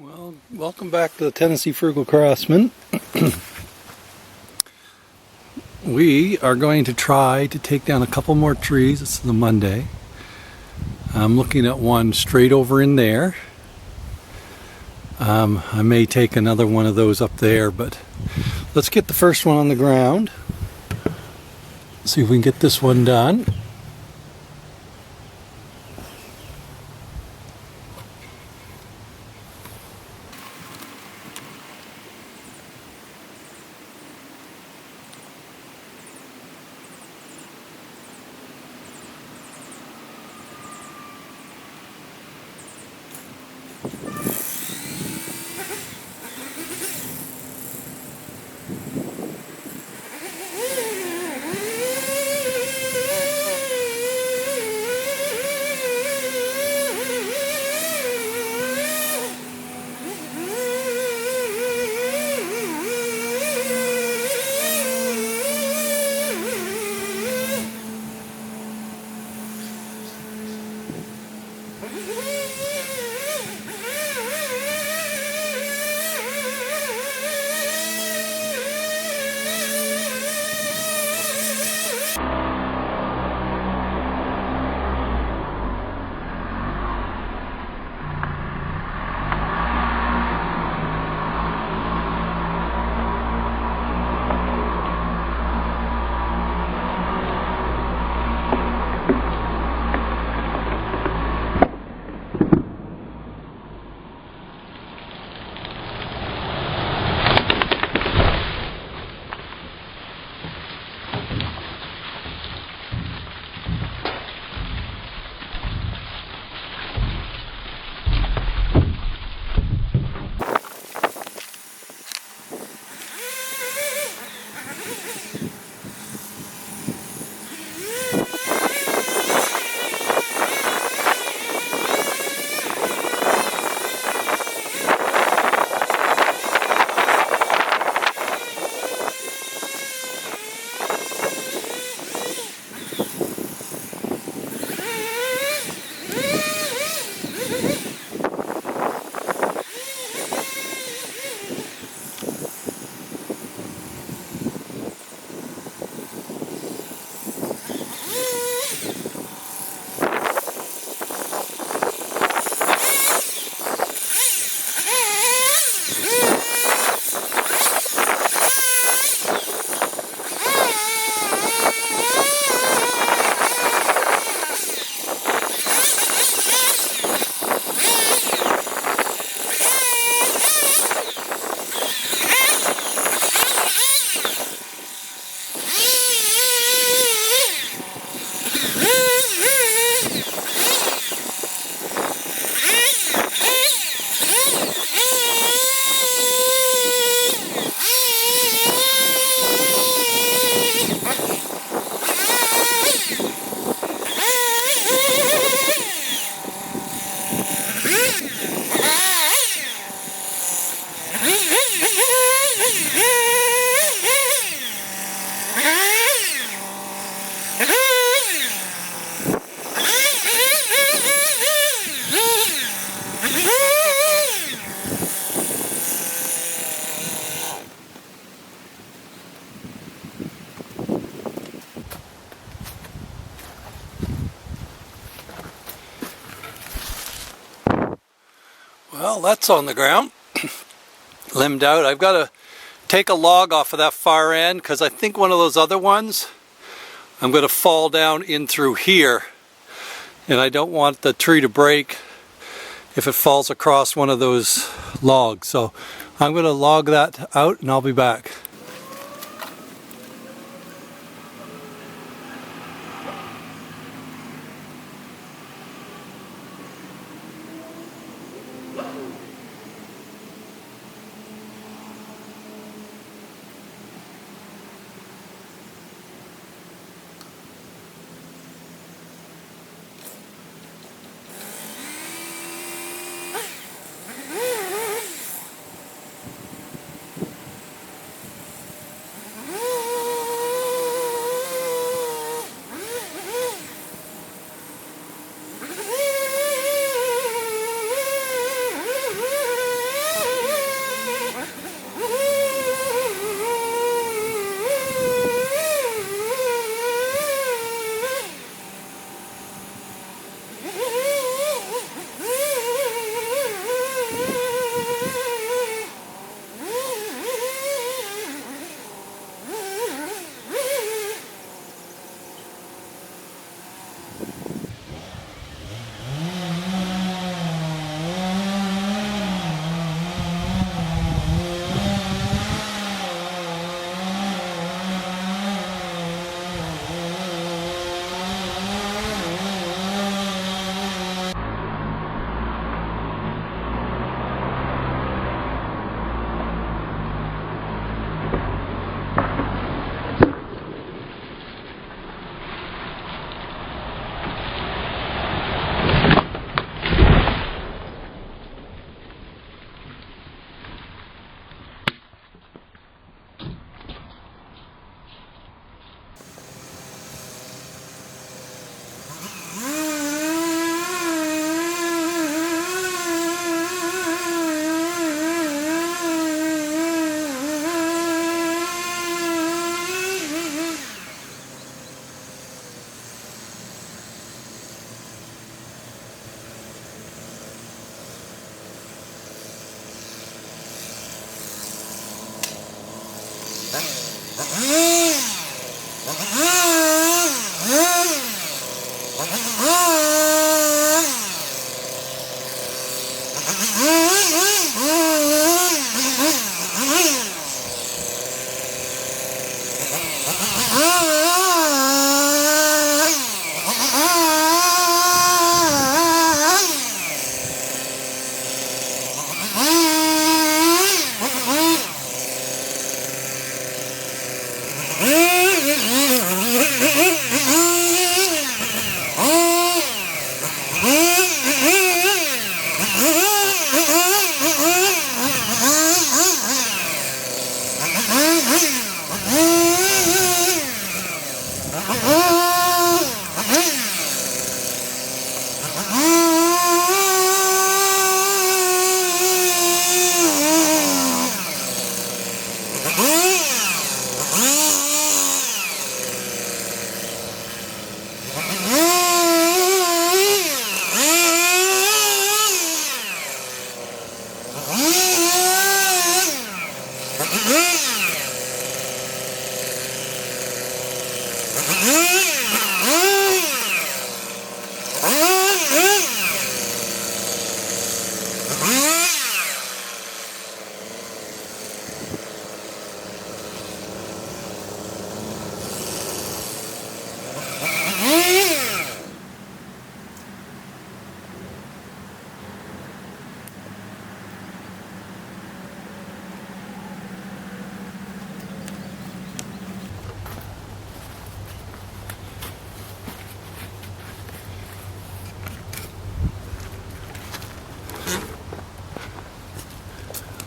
Well, welcome back to the Tennessee Frugal Craftsman. We are going to try to take down a couple more trees. This is a Monday. I'm looking at one straight over in there. I may take another one of those up there, but let's get the first one on the ground. See if we can get this one done. Well, that's on the ground, limbed out. I've got to take a log off of that far end because I think one of those other ones, I'm going to fall down in through here, and I don't want the tree to break if it falls across one of those logs. So I'm going to log that out and I'll be back.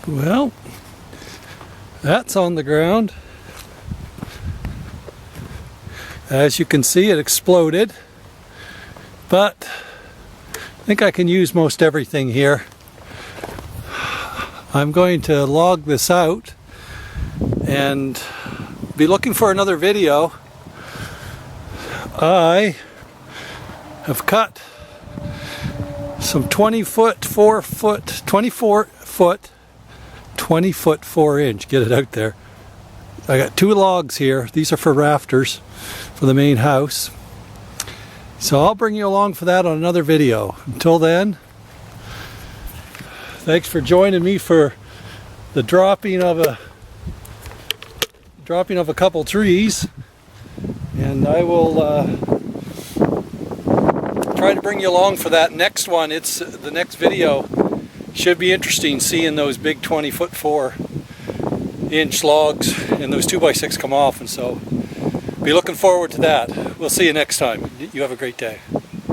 Well, that's on the ground. As you can see, it exploded, but I think I can use most everything here. I'm going to log this out and be looking for another video. I have cut some 20-foot, 4-inch, get it out there. I got 2 logs here. These are for rafters for the main house. So I'll bring you along for that on another video. Until then, thanks for joining me for the dropping of a couple trees, and I will try to bring you along for that next one. It's the next video. Should be interesting seeing those big 20-foot 4-inch logs and those 2x6 come off, and so be looking forward to that. We'll see you next time. You have a great day.